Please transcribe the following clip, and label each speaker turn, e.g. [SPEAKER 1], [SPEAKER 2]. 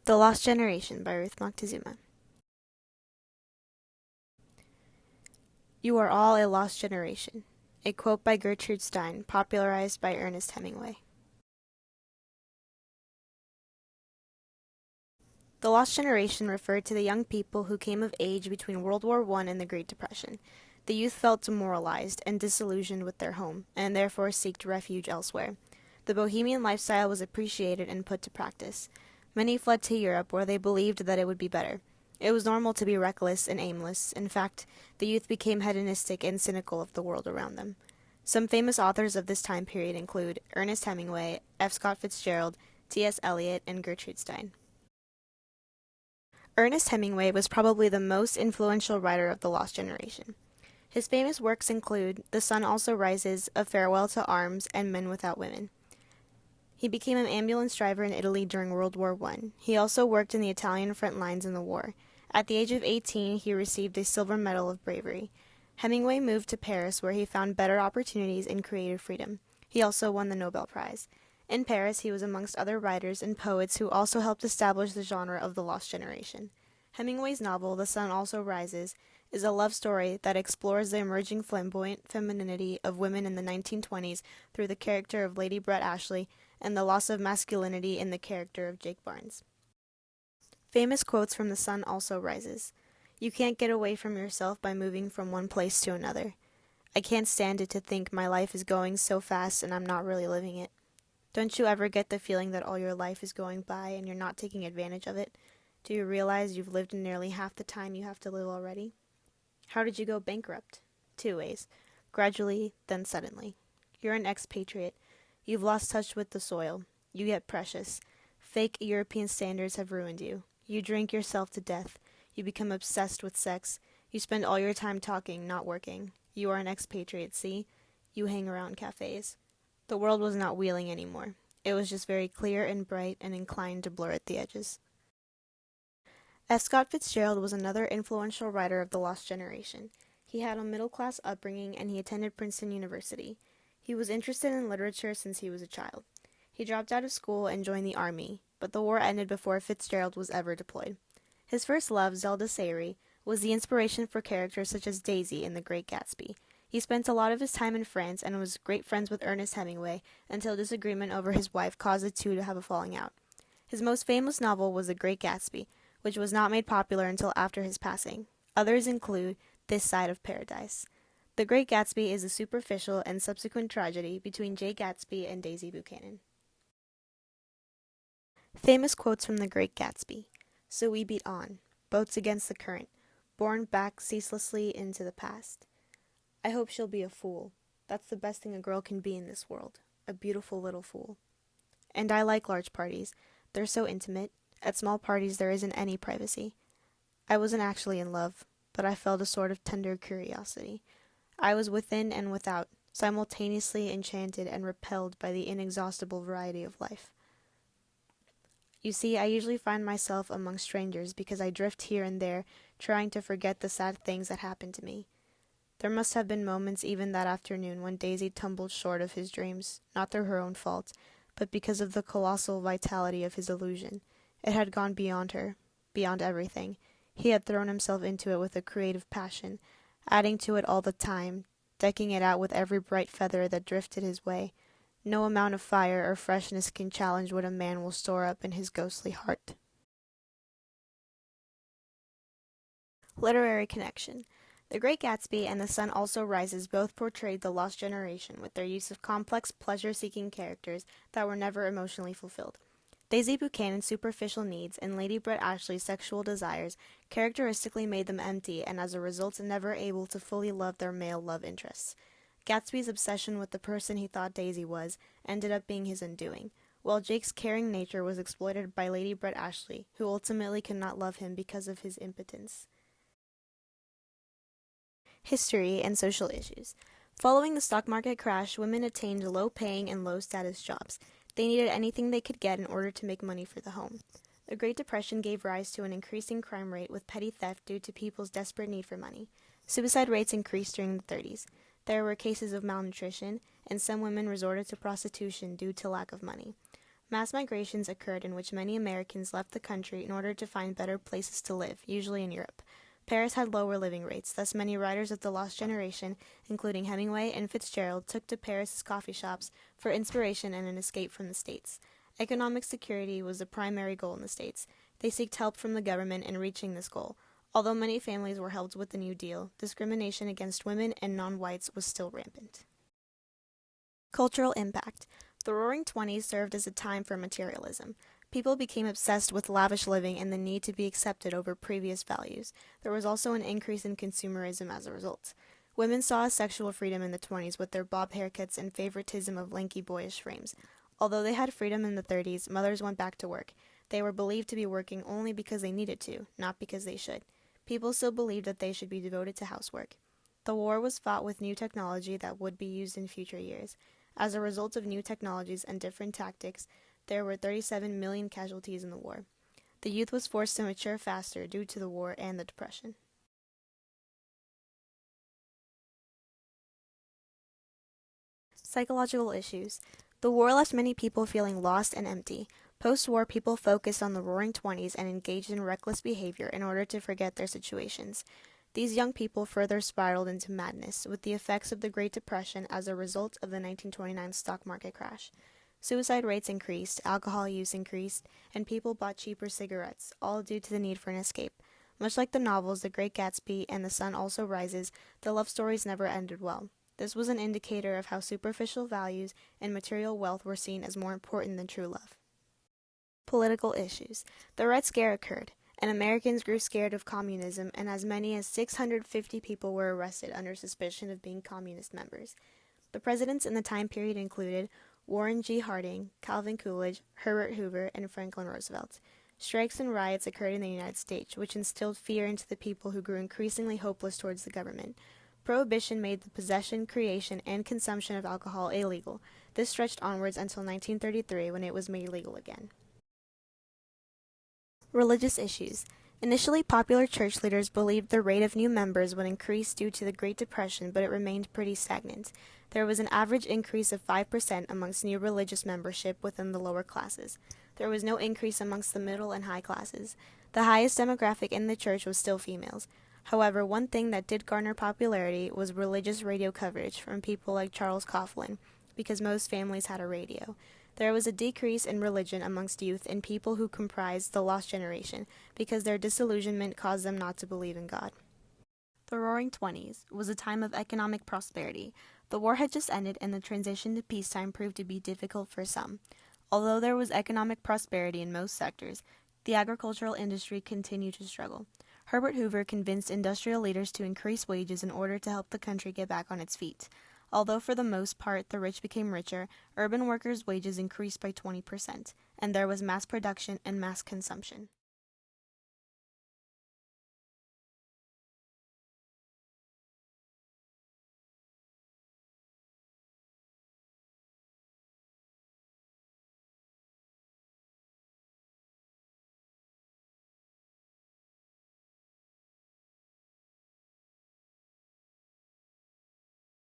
[SPEAKER 1] The Lost Generation by Ruth Moctezuma. You are all a lost generation. A quote by Gertrude Stein, popularized by Ernest Hemingway. The Lost Generation referred to the young people who came of age between World War I and the Great Depression. The youth felt demoralized and disillusioned with their home, and therefore sought refuge elsewhere. The bohemian lifestyle was appreciated and put to practice. Many fled to Europe, where they believed that it would be better. It was normal to be reckless and aimless. In fact, the youth became hedonistic and cynical of the world around them. Some famous authors of this time period include Ernest Hemingway, F. Scott Fitzgerald, T.S. Eliot, and Gertrude Stein. Ernest Hemingway was probably the most influential writer of the Lost Generation. His famous works include The Sun Also Rises, A Farewell to Arms, and Men Without Women. He became an ambulance driver in Italy during World War I. He also worked in the Italian front lines in the war. At the age of 18, he received a Silver Medal of Bravery. Hemingway moved to Paris, where he found better opportunities and creative freedom. He also won the Nobel Prize. In Paris, he was amongst other writers and poets who also helped establish the genre of the Lost Generation. Hemingway's novel, The Sun Also Rises, is a love story that explores the emerging flamboyant femininity of women in the 1920s through the character of Lady Brett Ashley and the loss of masculinity in the character of Jake Barnes. Famous quotes from The Sun Also Rises. You can't get away from yourself by moving from one place to another. I can't stand it to think my life is going so fast and I'm not really living it. Don't you ever get the feeling that all your life is going by and you're not taking advantage of it? Do you realize you've lived nearly half the time you have to live already? How did you go bankrupt? 2 ways. Gradually, then suddenly. You're an expatriate. You've lost touch with the soil. You get precious. Fake European standards have ruined you. You drink yourself to death. You become obsessed with sex. You spend all your time talking, not working. You are an expatriate, see? You hang around cafes. The world was not wheeling anymore. It was just very clear and bright and inclined to blur at the edges. F. Scott Fitzgerald was another influential writer of the Lost Generation. He had a middle-class upbringing and he attended Princeton University. He was interested in literature since he was a child. He dropped out of school and joined the army, but the war ended before Fitzgerald was ever deployed. His first love, Zelda Sayre, was the inspiration for characters such as Daisy in The Great Gatsby. He spent a lot of his time in France and was great friends with Ernest Hemingway until disagreement over his wife caused the two to have a falling out. His most famous novel was The Great Gatsby, which was not made popular until after his passing. Others include This Side of Paradise. The Great Gatsby is a superficial and subsequent tragedy between Jay Gatsby and Daisy Buchanan. Famous quotes from The Great Gatsby. So we beat on, boats against the current, borne back ceaselessly into the past. I hope she'll be a fool. That's the best thing a girl can be in this world, a beautiful little fool. And I like large parties. They're so intimate. At small parties there isn't any privacy. I wasn't actually in love, but I felt a sort of tender curiosity. I was within and without, simultaneously enchanted and repelled by the inexhaustible variety of life. You see, I usually find myself among strangers because I drift here and there, trying to forget the sad things that happened to me. There must have been moments even that afternoon when Daisy tumbled short of his dreams, not through her own fault, but because of the colossal vitality of his illusion. It had gone beyond her, beyond everything. He had thrown himself into it with a creative passion, adding to it all the time, decking it out with every bright feather that drifted his way. No amount of fire or freshness can challenge what a man will store up in his ghostly heart. Literary connection. The Great Gatsby and The Sun Also Rises both portrayed the lost generation with their use of complex, pleasure-seeking characters that were never emotionally fulfilled. Daisy Buchanan's superficial needs and Lady Brett Ashley's sexual desires characteristically made them empty and as a result never able to fully love their male love interests. Gatsby's obsession with the person he thought Daisy was ended up being his undoing, while Jake's caring nature was exploited by Lady Brett Ashley, who ultimately could not love him because of his impotence. History and social issues. Following the stock market crash, women attained low-paying and low-status jobs. They needed anything they could get in order to make money for the home. The Great Depression gave rise to an increasing crime rate with petty theft due to people's desperate need for money. Suicide rates increased during the 30s. There were cases of malnutrition, and some women resorted to prostitution due to lack of money. Mass migrations occurred in which many Americans left the country in order to find better places to live, usually in Europe. Paris had lower living rates, thus many writers of the Lost Generation, including Hemingway and Fitzgerald, took to Paris's coffee shops for inspiration and an escape from the States. Economic security was the primary goal in the States. They sought help from the government in reaching this goal. Although many families were helped with the New Deal, discrimination against women and non-whites was still rampant. Cultural impact. The Roaring Twenties served as a time for materialism. People became obsessed with lavish living and the need to be accepted over previous values. There was also an increase in consumerism as a result. Women saw a sexual freedom in the 20s with their bob haircuts and favoritism of lanky boyish frames. Although they had freedom in the 30s, mothers went back to work. They were believed to be working only because they needed to, not because they should. People still believed that they should be devoted to housework. The war was fought with new technology that would be used in future years. As a result of new technologies and different tactics, there were 37 million casualties in the war. The youth was forced to mature faster due to the war and the Depression. Psychological issues. The war left many people feeling lost and empty. Post-war, people focused on the Roaring Twenties and engaged in reckless behavior in order to forget their situations. These young people further spiraled into madness, with the effects of the Great Depression as a result of the 1929 stock market crash. Suicide rates increased, alcohol use increased, and people bought cheaper cigarettes, all due to the need for an escape. Much like the novels The Great Gatsby and The Sun Also Rises, the love stories never ended well. This was an indicator of how superficial values and material wealth were seen as more important than true love. Political issues. The Red Scare occurred, and Americans grew scared of communism, and as many as 650 people were arrested under suspicion of being communist members. The presidents in the time period included Warren G. Harding, Calvin Coolidge, Herbert Hoover, and Franklin Roosevelt. Strikes and riots occurred in the United States, which instilled fear into the people who grew increasingly hopeless towards the government. Prohibition made the possession, creation, and consumption of alcohol illegal. This stretched onwards until 1933 when it was made legal again. Religious issues. Initially, popular church leaders believed the rate of new members would increase due to the Great Depression, but it remained pretty stagnant. There was an average increase of 5% amongst new religious membership within the lower classes. There was no increase amongst the middle and high classes. The highest demographic in the church was still females. However, one thing that did garner popularity was religious radio coverage from people like Charles Coughlin, because most families had a radio. There was a decrease in religion amongst youth and people who comprised the Lost Generation, because their disillusionment caused them not to believe in God. The Roaring Twenties was a time of economic prosperity. The war had just ended and the transition to peacetime proved to be difficult for some. Although there was economic prosperity in most sectors, the agricultural industry continued to struggle. Herbert Hoover convinced industrial leaders to increase wages in order to help the country get back on its feet. Although for the most part the rich became richer, urban workers' wages increased by 20%, and there was mass production and mass consumption.